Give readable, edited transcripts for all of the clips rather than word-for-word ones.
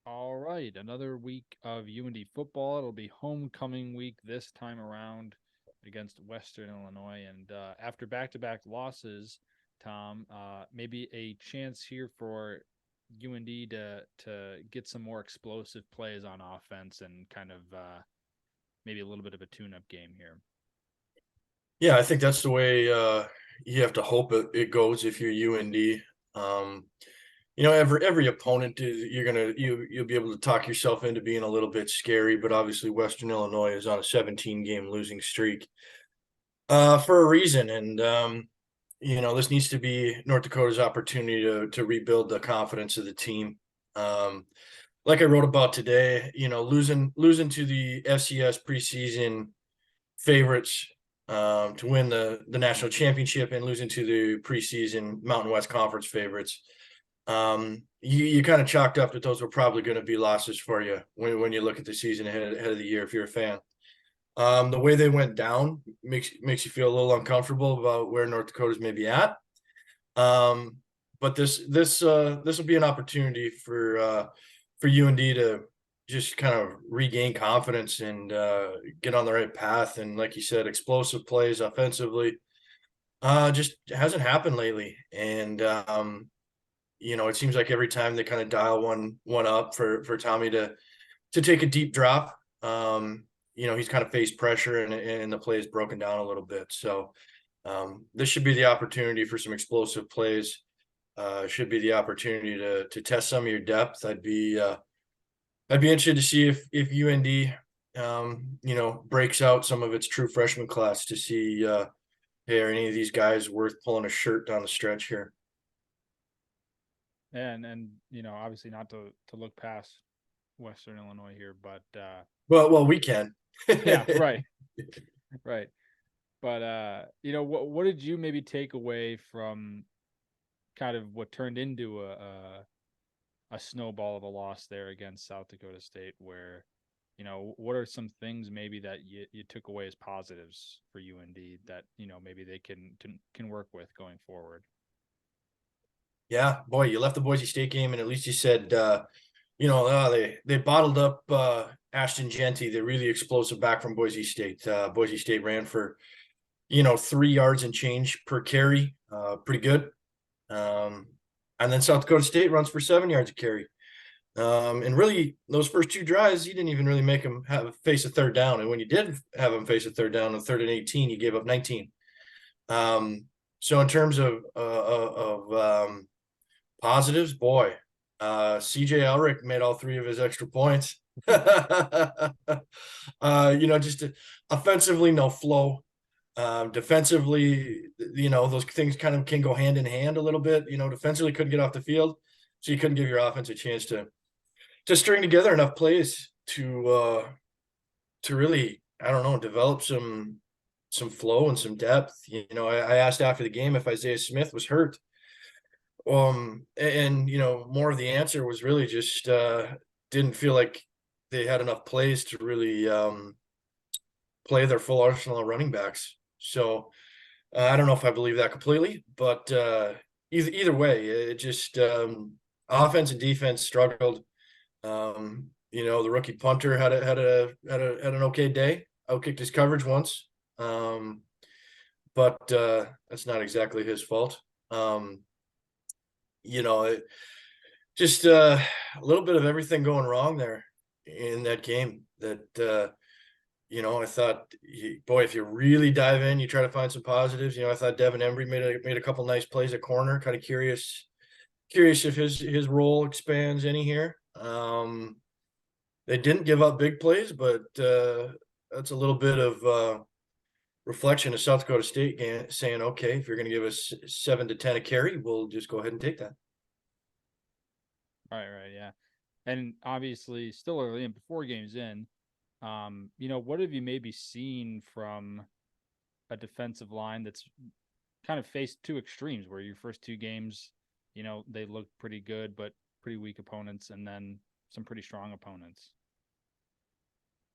All right, another week of UND football. It'll be homecoming week this time around against Western Illinois. And after back-to-back losses, Tom, maybe a chance here for UND to get some more explosive plays on offense and kind of maybe a little bit of a tune-up game here. Yeah, I think that's the way you have to hope it goes if you're UND. Um, every opponent you'll be able to talk yourself into being a little bit scary, but obviously Western Illinois is on a 17 game losing streak for a reason, and this needs to be North Dakota's opportunity to rebuild the confidence of the team. Um, like I wrote about today, losing to the FCS preseason favorites to win the national championship and losing to the preseason Mountain West Conference favorites. You kind of chalked up that those were probably going to be losses for you when you look at the season ahead of the year if you're a fan. The way they went down makes you feel a little uncomfortable about where North Dakota's maybe at. Um, but this will be an opportunity for UND to just kind of regain confidence and get on the right path. And like you said, explosive plays offensively just hasn't happened lately. And it seems like every time they kind of dial one up for Tommy to take a deep drop, he's kind of faced pressure and the play is broken down a little bit. So this should be the opportunity for some explosive plays. Should be the opportunity to test some of your depth. I'd be interested to see if UND breaks out some of its true freshman class to see hey, are any of these guys worth pulling a shirt down the stretch here? And obviously not to look past Western Illinois here, but Well, we can. yeah, right, right. But what did you maybe take away from kind of what turned into a snowball of a loss there against South Dakota State, where what are some things maybe that you took away as positives for UND that maybe they can work with going forward? Yeah, boy, you left the Boise State game, and at least you said, they bottled up Ashton Genty, the really explosive back from Boise State. Boise State ran for 3 yards and change per carry, pretty good. And then South Dakota State runs for 7 yards a carry. And really, those first two drives, you didn't even really make them face a third down. And when you did have them face a third down, on 3rd and 18, you gave up 19. So in terms of positives, boy, CJ Elric made all three of his extra points. Just offensively, no flow. Defensively, those things kind of can go hand in hand a little bit. Defensively couldn't get off the field, so you couldn't give your offense a chance to string together enough plays to really, I don't know, develop some flow and some depth. I asked after the game if Isaiah Smith was hurt. And more of the answer was really just didn't feel like they had enough plays to really play their full arsenal of running backs. So I don't know if I believe that completely, but either way, it just offense and defense struggled. The rookie punter had an okay day. Outkicked his coverage once, but that's not exactly his fault. Just a little bit of everything going wrong there in that game. I thought, boy, if you really dive in, you try to find some positives. I thought Devin Embry made a couple nice plays at corner. Kind of curious if his role expands any here. They didn't give up big plays, but that's a little bit of reflection of South Dakota State saying, okay, if you're going to give us 7 to 10 a carry, we'll just go ahead and take that. Right, yeah. And obviously still early and before games in, what have you maybe seen from a defensive line that's kind of faced two extremes where your first two games, they looked pretty good, but pretty weak opponents, and then some pretty strong opponents?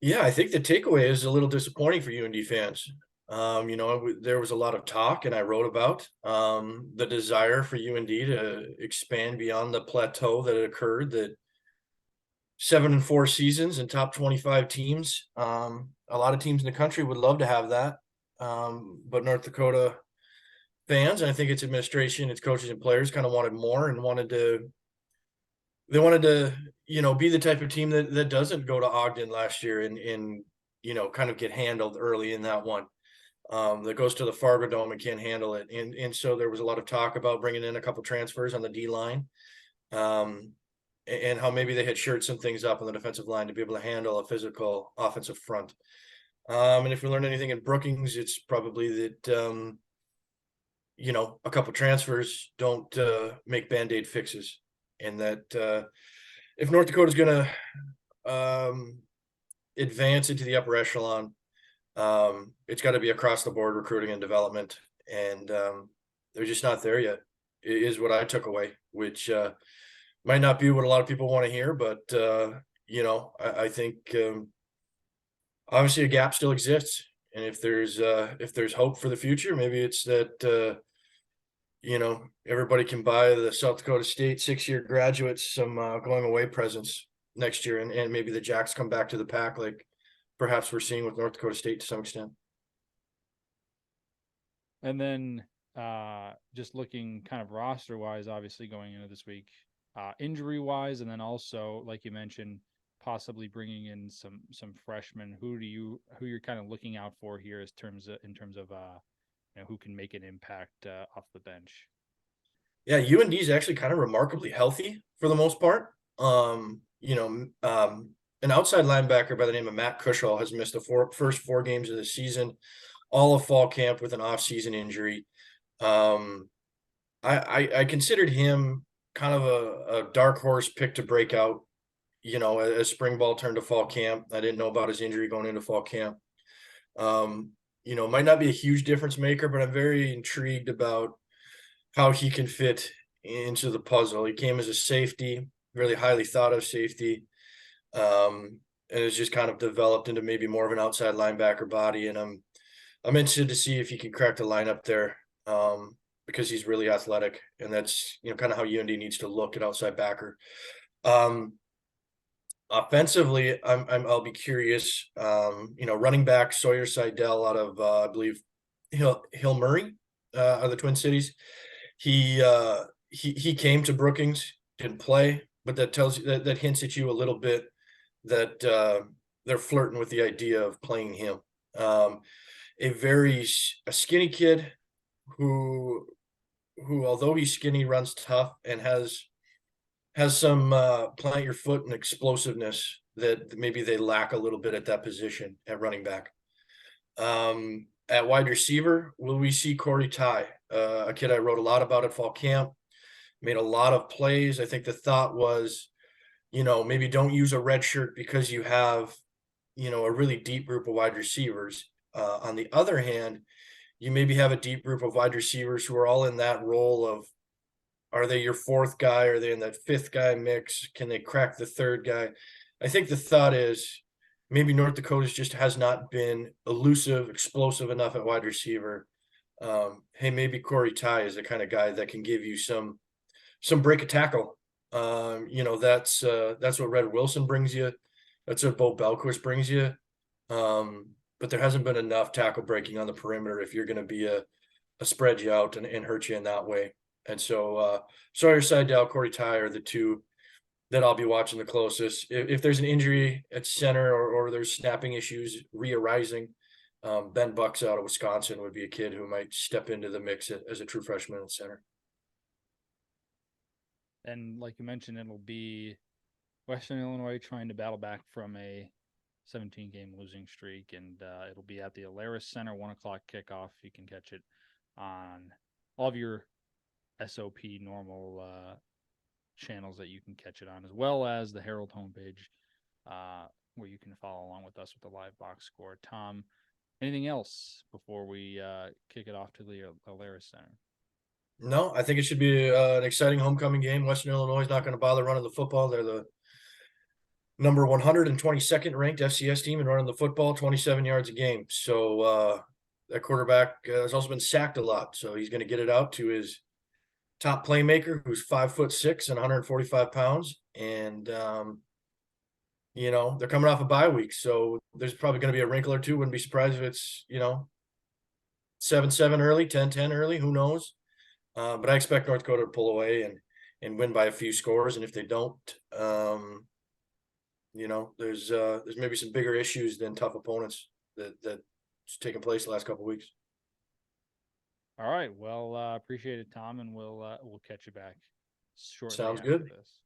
Yeah, I think the takeaway is a little disappointing for UND fans. There was a lot of talk, and I wrote about the desire for UND to expand beyond the plateau that had occurred. That 7-4 seasons and top 25 teams. A lot of teams in the country would love to have that. But North Dakota fans, and I think its administration, its coaches and players kind of wanted more and wanted to be the type of team that doesn't go to Ogden last year and kind of get handled early in that one. That goes to the Fargo Dome and can't handle it. And so there was a lot of talk about bringing in a couple transfers on the D line. And how maybe they had shored some things up on the defensive line to be able to handle a physical offensive front. And if we learn anything in Brookings, it's probably that, a couple transfers don't make Band-Aid fixes. And that if North Dakota is going to advance into the upper echelon, it's got to be across the board recruiting and development. And they're just not there yet, is what I took away, which might not be what a lot of people want to hear, but I think obviously a gap still exists. And if there's hope for the future, maybe it's that everybody can buy the South Dakota State 6-year graduates some going away presents next year, and maybe the Jacks come back to the pack like perhaps we're seeing with North Dakota State to some extent. And then just looking kind of roster wise, obviously going into this week, injury wise, and then also like you mentioned, possibly bringing in some freshmen. Who you're kind of looking out for here in terms of who can make an impact off the bench? Yeah, UND is actually kind of remarkably healthy for the most part. An outside linebacker by the name of Matt Cushall has missed the first 4 games of the season, all of fall camp with an off-season injury. I considered him kind of a dark horse pick to break out, as spring ball turned to fall camp. I didn't know about his injury going into fall camp. Might not be a huge difference maker, but I'm very intrigued about how he can fit into the puzzle. He came as a safety, really highly thought of safety, and has just kind of developed into maybe more of an outside linebacker body. And I'm interested to see if he can crack the lineup there, because he's really athletic, and that's kind of how UND needs to look at outside backer. Offensively, I'll be curious. Running back Sawyer Seidel out of I believe Hill Murray, of the Twin Cities. He came to Brookings, didn't play, but that tells you that hints at you a little bit that they're flirting with the idea of playing him. A skinny kid who although he's skinny, runs tough and has some plant your foot and explosiveness that maybe they lack a little bit at that position at running back. At wide receiver, will we see Corey Ty, a kid I wrote a lot about at fall camp, made a lot of plays. I think the thought was, maybe don't use a red shirt because you have, a really deep group of wide receivers. On the other hand, you maybe have a deep group of wide receivers who are all in that role of, are they your 4th guy? Are they in that 5th guy mix? Can they crack the 3rd guy? I think the thought is maybe North Dakota just has not been elusive, explosive enough at wide receiver. Hey, maybe Corey Ty is the kind of guy that can give you some break a tackle. That's what Red Wilson brings you. That's what Bo Belquist brings you. But there hasn't been enough tackle breaking on the perimeter if you're going to be a spread you out and hurt you in that way. And so Sawyer Seidel, Corey Ty are the 2 that I'll be watching the closest. If there's an injury at center or there's snapping issues re-arising, Ben Bucks out of Wisconsin would be a kid who might step into the mix as a true freshman at center. And like you mentioned, it'll be Western Illinois trying to battle back from a 17-game losing streak, and it'll be at the Alaris Center, 1:00 kickoff. You can catch it on all of your SOP normal channels that you can catch it on, as well as the Herald homepage, where you can follow along with us with the live box score. Tom, anything else before we kick it off to the Alaris Center? No, I think it should be an exciting homecoming game. Western Illinois is not going to bother running the football. They're the number 122nd ranked FCS team in running the football, 27 yards a game. So that quarterback has also been sacked a lot. So he's going to get it out to his top playmaker, who's 5'6" and 145 pounds. And You know, they're coming off a bye week, so there's probably going to be a wrinkle or two. Wouldn't be surprised if it's, 7-7 early, 10-10 early. Who knows? But I expect North Dakota to pull away and win by a few scores. And if they don't, there's maybe some bigger issues than tough opponents that's taken place the last couple of weeks. All right. Well, appreciate it, Tom, and we'll catch you back shortly Sounds after good. this.